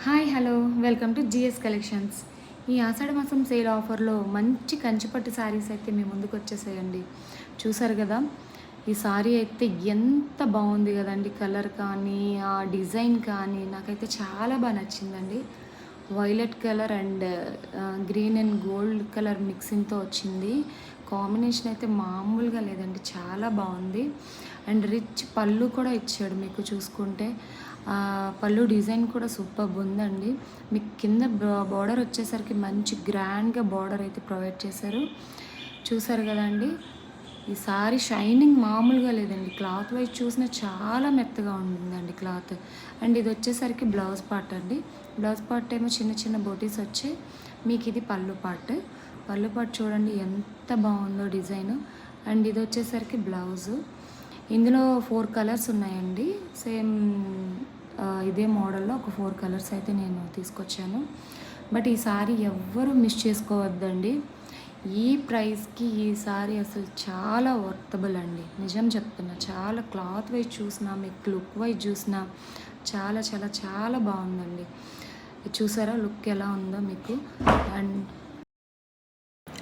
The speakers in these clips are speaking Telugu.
Hi hello welcome to GS collections. ఈ ఆషాఢ మాసం సేల్ ఆఫర్లో మంచి కంచిపట్టు శారీస్ అయితే మీ ముందుకు వచ్చేసాయండి. చూసారు కదా, ఈ శారీ అయితే ఎంత బాగుంది కదండి. కలర్ కానీ ఆ డిజైన్ కానీ నాకైతే చాలా బాగా నచ్చిందండి. Violet colour and green and gold colour మిక్సింగ్తో వచ్చింది. కాంబినేషన్ అయితే మామూలుగా లేదండి, చాలా బాగుంది. అండ్ రిచ్ పళ్ళు కూడా ఇచ్చాడు మీకు. చూసుకుంటే పళ్ళు డిజైన్ కూడా సూపర్ ఉందండి. మీకు కింద బార్డర్ వచ్చేసరికి మంచి గ్రాండ్గా బార్డర్ అయితే ప్రొవైడ్ చేశారు. చూసారు కదండి, ఈ సారీ షైనింగ్ మామూలుగా లేదండి. క్లాత్ వైజ్ చూసినా చాలా మెత్తగా ఉంటుందండి క్లాత్. అండ్ ఇది వచ్చేసరికి బ్లౌజ్ పార్ట్ అండి. బ్లౌజ్ పార్ట్ ఏమో చిన్న చిన్న బోటీస్ వచ్చాయి. మీకు ఇది పళ్ళు పార్ట్. పళ్ళు పార్ట్ చూడండి ఎంత బాగుందో డిజైన్. అండ్ ఇది వచ్చేసరికి బ్లౌజు. ఇందులో 4 కలర్స్ ఉన్నాయండి. సేమ్ ఇదే మోడల్లో ఒక 4 కలర్స్ అయితే నేను తీసుకొచ్చాను. బట్ ఈ సారీ ఎవ్వరూ మిస్ చేసుకోవద్దండి. ఈ ప్రైస్కి ఈ సారీ అసలు చాలా వర్తబుల్ అండి, నిజం చెప్తున్నా. చాలా క్లాత్ వైజ్ చూసినా, మీకు లుక్ వైజ్ చూసినా చాలా చాలా చాలా బాగుందండి. చూసారా లుక్ ఎలా ఉందో మీకు.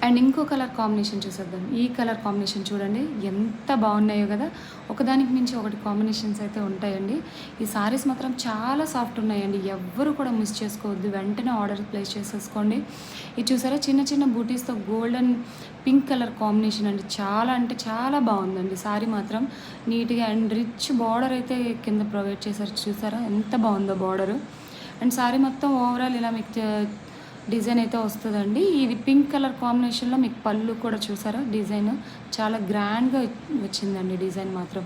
అండ్ ఇంకో కలర్ కాంబినేషన్ చూసేద్దాం. ఈ కలర్ కాంబినేషన్ చూడండి ఎంత బాగున్నాయో కదా. ఒకదానికి మించి ఒకటి కాంబినేషన్స్ అయితే ఉంటాయండి. ఈ సారీస్ మాత్రం చాలా సాఫ్ట్ ఉన్నాయండి, ఎవ్వరు కూడా మిస్ చేసుకోవద్దు. వెంటనే ఆర్డర్ ప్లేస్ చేసేసుకోండి. ఇది చూసారా, చిన్న చిన్న బూటీస్తో గోల్డెన్ పింక్ కలర్ కాంబినేషన్ అండి. చాలా అంటే చాలా బాగుందండి సారీ మాత్రం నీట్గా. అండ్ రిచ్ బార్డర్ అయితే కింద ప్రొవైడ్ చేశారు. చూసారా ఎంత బాగుందో బార్డరు. అండ్ సారీ మొత్తం ఓవరాల్ ఇలా మీకు డిజైన్ అయితే వస్తుందండి. ఇది పింక్ కలర్ కాంబినేషన్లో మీకు పళ్ళు కూడా చూసారా, డిజైన్ చాలా గ్రాండ్గా వచ్చిందండి డిజైన్ మాత్రం.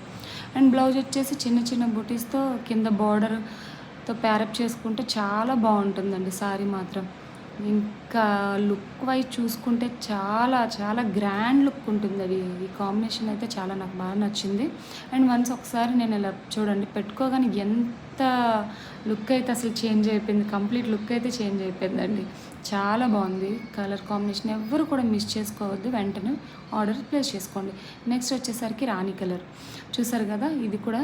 అండ్ బ్లౌజ్ వచ్చేసి చిన్న చిన్న బుటీస్తో కింద బార్డర్తో ప్యారప్ చేసుకుంటే చాలా బాగుంటుందండి సారీ మాత్రం. ఇంకా లుక్ వైజ్ చూసుకుంటే చాలా చాలా గ్రాండ్ లుక్ ఉంటుంది అది. ఈ కాంబినేషన్ అయితే చాలా నాకు బాగా నచ్చింది. అండ్ వన్స్ ఒకసారి నేను ఇలా చూడండి పెట్టుకోగానే ఎంత లుక్ అయితే అసలు చేంజ్ అయిపోయింది. కంప్లీట్ లుక్ అయితే చేంజ్ అయిపోయిందండి. చాలా బాగుంది కలర్ కాంబినేషన్. ఎవ్వరు కూడా మిస్ చేసుకోవద్దు, వెంటనే ఆర్డర్ ప్లేస్ చేసుకోండి. నెక్స్ట్ వచ్చేసరికి రాణి కలర్. చూసారు కదా, ఇది కూడా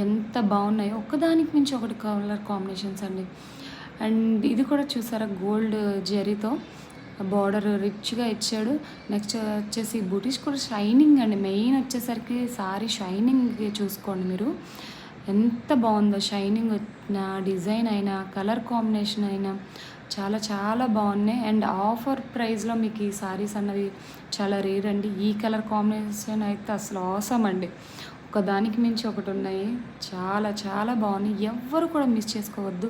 ఎంత బాగున్నాయో. ఒకదానికి మించి ఒకటి కలర్ కాంబినేషన్స్ అండి. అండ్ ఇది కూడా చూసారా, గోల్డ్ జరీతో బార్డర్ రిచ్గా ఇచ్చాడు. నెక్స్ట్ వచ్చేసి బూటీస్ కూడా షైనింగ్ అండి. మెయిన్ వచ్చేసరికి సారీ షైనింగ్ చూసుకోండి మీరు ఎంత బాగుందో. షైనింగ్ వచ్చిన డిజైన్ అయినా కలర్ కాంబినేషన్ అయినా చాలా చాలా బాగున్నాయి. అండ్ ఆఫర్ ప్రైస్లో మీకు ఈ సారీస్ అన్నవి చాలా రేర్ అండి. ఈ కలర్ కాంబినేషన్ అయితే అసలు ఆసమ్ అండి. ఒకదానికి మించి ఒకటి ఉన్నాయి, చాలా చాలా బాగున్నాయి. ఎవ్వరు కూడా మిస్ చేసుకోవద్దు.